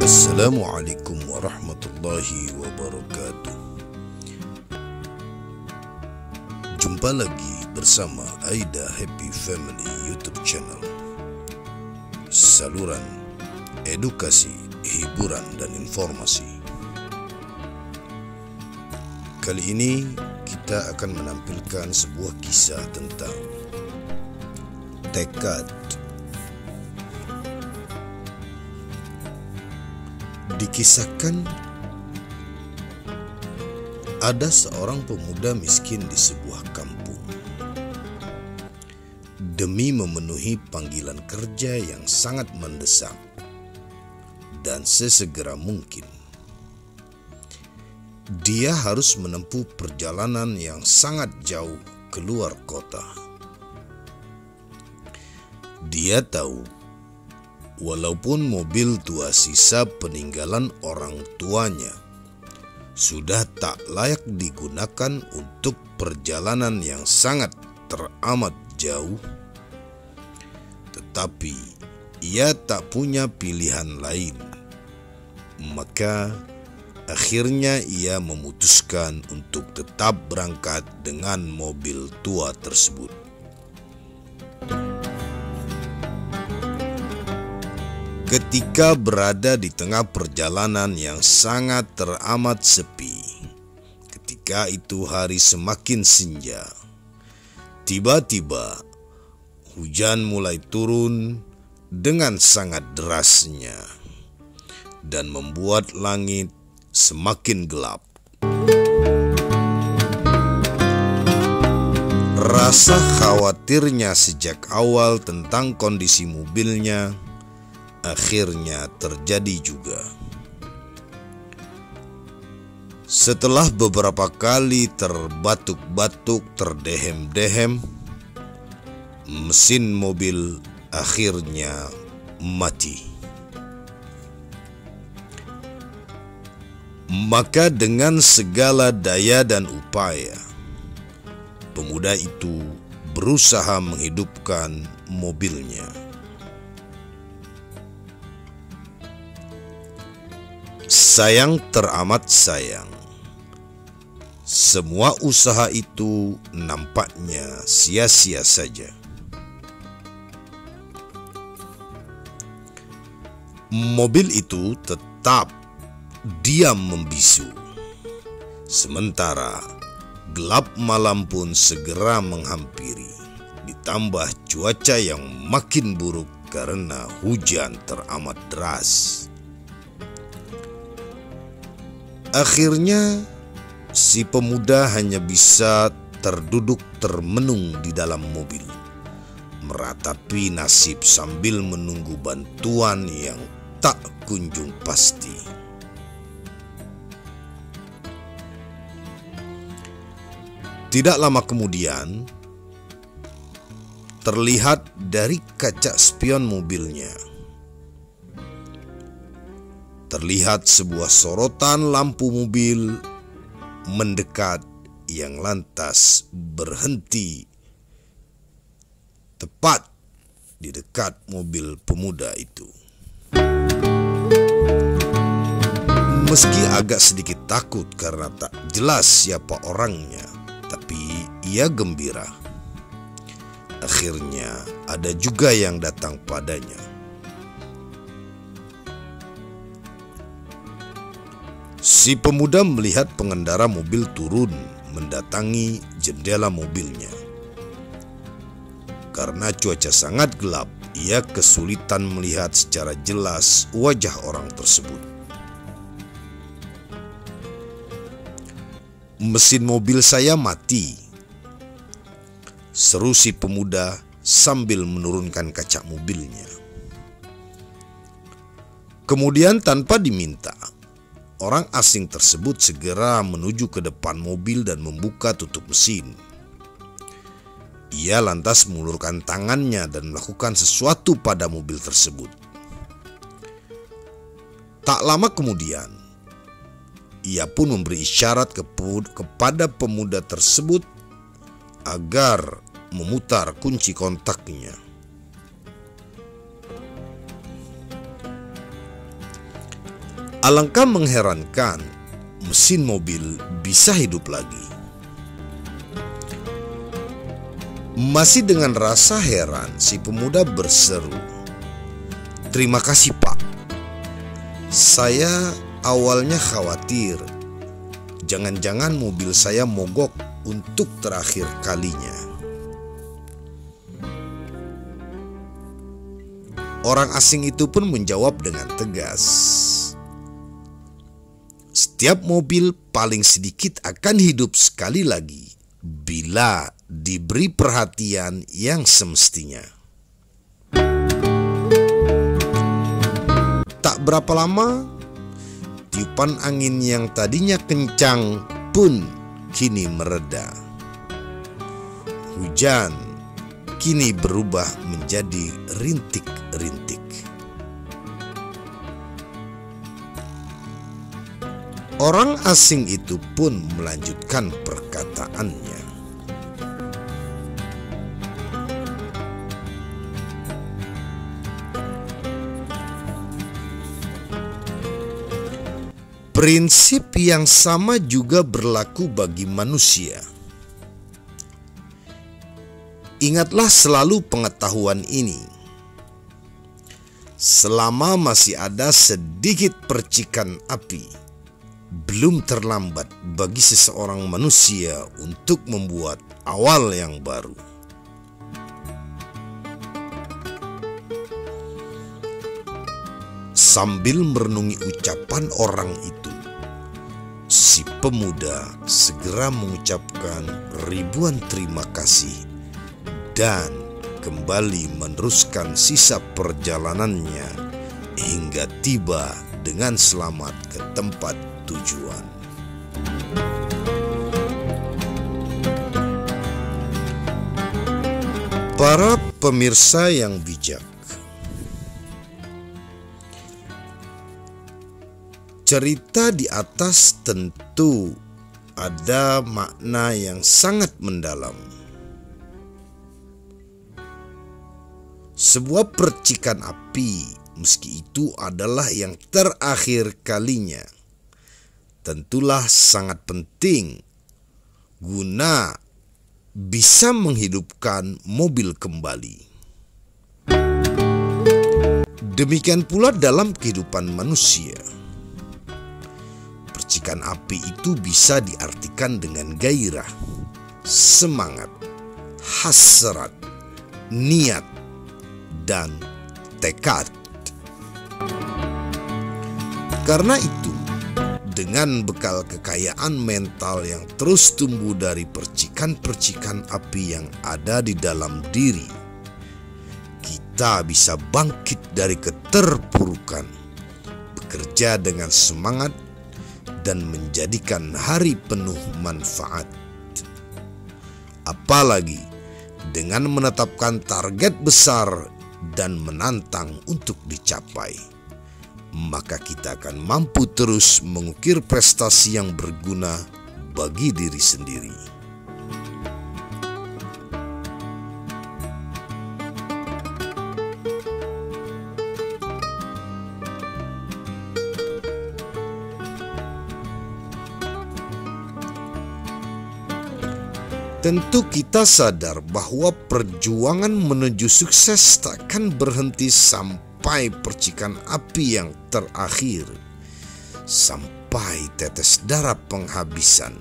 Assalamualaikum warahmatullahi wabarakatuh. Jumpa lagi bersama Aida Happy Family YouTube channel, saluran edukasi, hiburan, dan informasi. Kali ini kita akan menampilkan sebuah kisah tentang tekad. Dikisahkan ada seorang pemuda miskin di sebuah kampung. Demi memenuhi panggilan kerja yang sangat mendesak dan sesegera mungkin, dia harus menempuh perjalanan yang sangat jauh keluar kota. Dia tahu walaupun mobil tua sisa peninggalan orang tuanya sudah tak layak digunakan untuk perjalanan yang sangat teramat jauh, tetapi ia tak punya pilihan lain. Maka akhirnya ia memutuskan untuk tetap berangkat dengan mobil tua tersebut. Ketika berada di tengah perjalanan yang sangat teramat sepi, ketika itu hari semakin senja, tiba-tiba hujan mulai turun dengan sangat derasnya dan membuat langit semakin gelap. Rasa khawatirnya sejak awal tentang kondisi mobilnya akhirnya terjadi juga. Setelah beberapa kali terbatuk-batuk, terdehem-dehem, mesin mobil akhirnya mati. Maka dengan segala daya dan upaya, pemuda itu berusaha menghidupkan mobilnya. Sayang, teramat sayang, semua usaha itu nampaknya sia-sia saja. Mobil itu tetap diam membisu, sementara gelap malam pun segera menghampiri, ditambah cuaca yang makin buruk karena hujan teramat deras. Akhirnya si pemuda hanya bisa terduduk termenung di dalam mobil, meratapi nasib sambil menunggu bantuan yang tak kunjung pasti. Tidak lama kemudian, terlihat dari kaca spion mobilnya, terlihat sebuah sorotan lampu mobil mendekat yang lantas berhenti tepat di dekat mobil pemuda itu. Meski agak sedikit takut karena tak jelas siapa orangnya, tapi ia gembira. Akhirnya ada juga yang datang padanya. Si pemuda melihat pengendara mobil turun mendatangi jendela mobilnya. Karena cuaca sangat gelap, ia kesulitan melihat secara jelas wajah orang tersebut. "Mesin mobil saya mati," seru si pemuda sambil menurunkan kaca mobilnya. Kemudian tanpa diminta, orang asing tersebut segera menuju ke depan mobil dan membuka tutup mesin. Ia lantas mengulurkan tangannya dan melakukan sesuatu pada mobil tersebut. Tak lama kemudian, ia pun memberi isyarat kepada pemuda tersebut agar memutar kunci kontaknya. Alangkah mengherankan, mesin mobil bisa hidup lagi. Masih dengan rasa heran, si pemuda berseru, "Terima kasih, Pak. Saya awalnya khawatir, jangan-jangan mobil saya mogok untuk terakhir kalinya." Orang asing itu pun menjawab dengan tegas, "Setiap mobil paling sedikit akan hidup sekali lagi bila diberi perhatian yang semestinya." Tak berapa lama, tiupan angin yang tadinya kencang pun kini mereda. Hujan kini berubah menjadi rintik-rintik. Orang asing itu pun melanjutkan perkataannya, "Prinsip yang sama juga berlaku bagi manusia. Ingatlah selalu pengetahuan ini. Selama masih ada sedikit percikan api, belum terlambat bagi seseorang manusia untuk membuat awal yang baru." Sambil merenungi ucapan orang itu, si pemuda segera mengucapkan ribuan terima kasih dan kembali meneruskan sisa perjalanannya hingga tiba dengan selamat ke tempat tujuan. Para pemirsa yang bijak, cerita di atas tentu ada makna yang sangat mendalam. Sebuah percikan api, meski itu adalah yang terakhir kalinya, tentulah sangat penting guna bisa menghidupkan mobil kembali. Demikian pula dalam kehidupan manusia. Percikan api itu bisa diartikan dengan gairah, semangat, hasrat, niat, dan tekad. Karena itu, dengan bekal kekayaan mental yang terus tumbuh dari percikan-percikan api yang ada di dalam diri, kita bisa bangkit dari keterpurukan, bekerja dengan semangat, dan menjadikan hari penuh manfaat. Apalagi dengan menetapkan target besar dan menantang untuk dicapai, maka kita akan mampu terus mengukir prestasi yang berguna bagi diri sendiri. Tentu kita sadar bahwa perjuangan menuju sukses takkan berhenti sampai percikan api yang terakhir, sampai tetes darah penghabisan.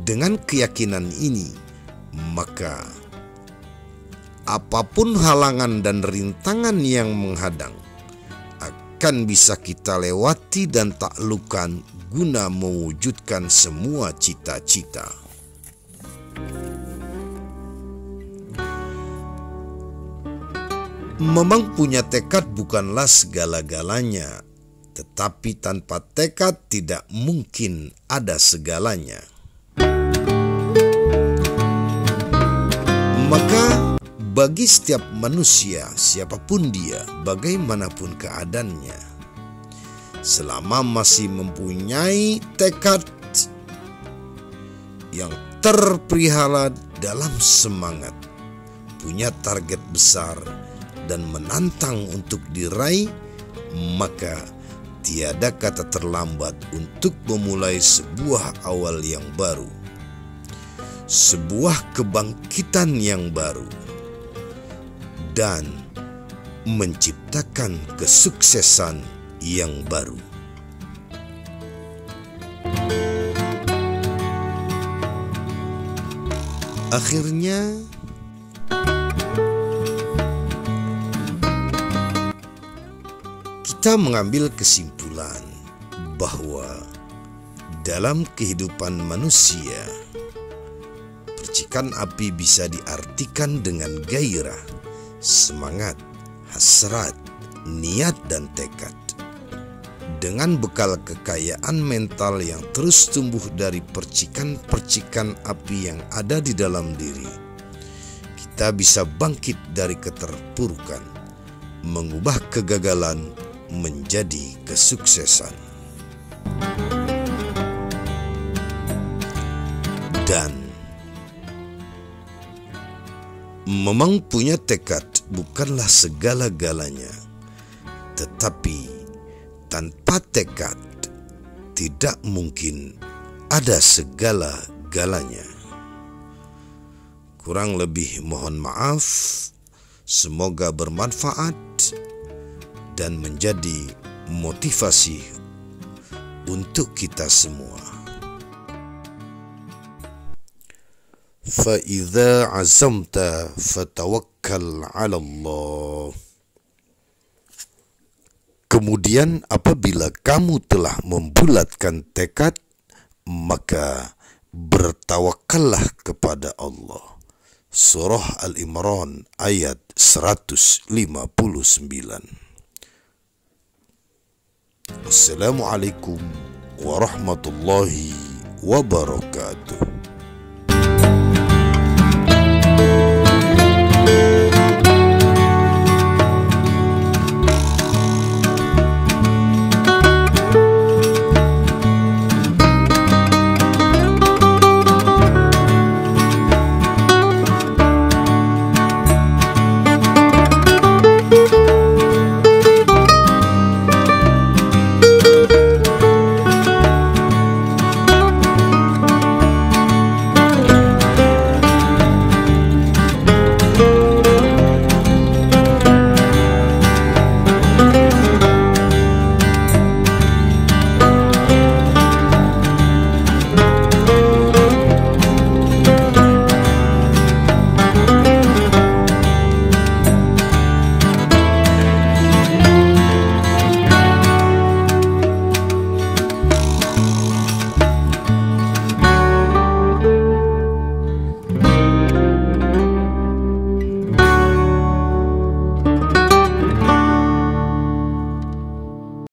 Dengan keyakinan ini, maka apapun halangan dan rintangan yang menghadang akan bisa kita lewati dan taklukkan guna mewujudkan semua cita-cita. Memang punya tekad bukanlah segala-galanya, tetapi tanpa tekad tidak mungkin ada segalanya. Maka bagi setiap manusia, siapapun dia, bagaimanapun keadaannya, selama masih mempunyai tekad yang terpelihara dalam semangat, punya target besar, dan menantang untuk diraih, maka tiada kata terlambat untuk memulai sebuah awal yang baru, sebuah kebangkitan yang baru, dan menciptakan kesuksesan yang baru. Akhirnya, kita mengambil kesimpulan bahwa dalam kehidupan manusia, percikan api bisa diartikan dengan gairah, semangat, hasrat, niat, dan tekad. Dengan bekal kekayaan mental yang terus tumbuh dari percikan-percikan api yang ada di dalam diri, kita bisa bangkit dari keterpurukan, mengubah kegagalan menjadi kesuksesan. Dan memang punya tekad bukanlah segala-galanya, tetapi tanpa tekad tidak mungkin ada segala-galanya. Kurang lebih mohon maaf, semoga bermanfaat dan menjadi motivasi untuk kita semua. فَإِذَا عَزَمْتَ فَتَوَكَّلْ عَلَى اللَّهِ. Kemudian apabila kamu telah membulatkan tekad, maka bertawakallah kepada Allah. Surah Al-Imran ayat 159. Assalamualaikum warahmatullahi wabarakatuh.